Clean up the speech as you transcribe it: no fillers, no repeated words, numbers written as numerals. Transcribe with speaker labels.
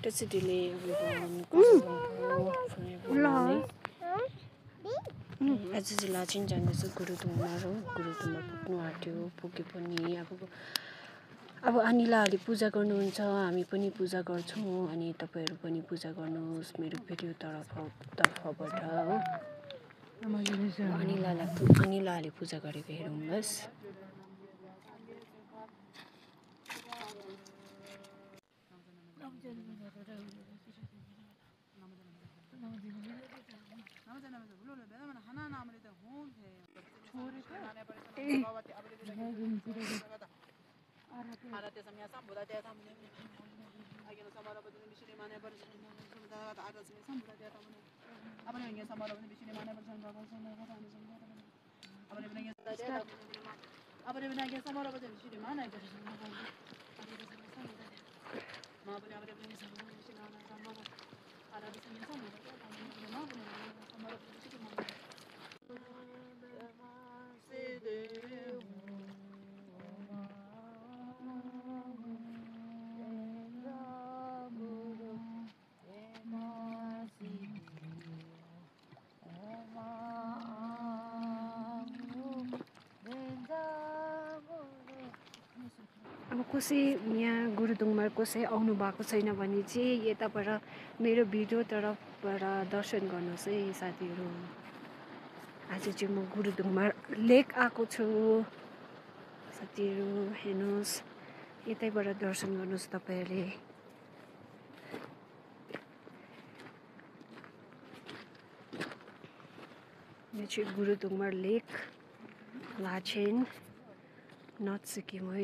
Speaker 1: Electricity आज जिल्ला चाहिँ जाँदैछ गुरुदुङमा पुग्नु आँट्यो पुगे पनि अब अनिलाले पूजा गर्नुहुन्छ हामी पनि पूजा गर्छौं अनि तपाईहरु पनि पूजा गर्नुहोस् मेरो भिडियो तर्फबाट हो अनिलाले पूजा गरेको हेरौँ बस कसै यहाँ गुरुदुङमा कसै आउनु भएको छैन भने चाहिँ यताबाट मेरो भिडियो तर्फबाट दर्शन गर्नुहोस् है साथीहरु आज चाहिँ म गुरुदुङमा लेक आएको छु साथीहरु हेर्नुहोस् यतैबाट दर्शन गर्नुहोस् तपाईहरुले यो चाहिँ गुरुदुङमा लेक लाचेन नर्थ सिक्किम हो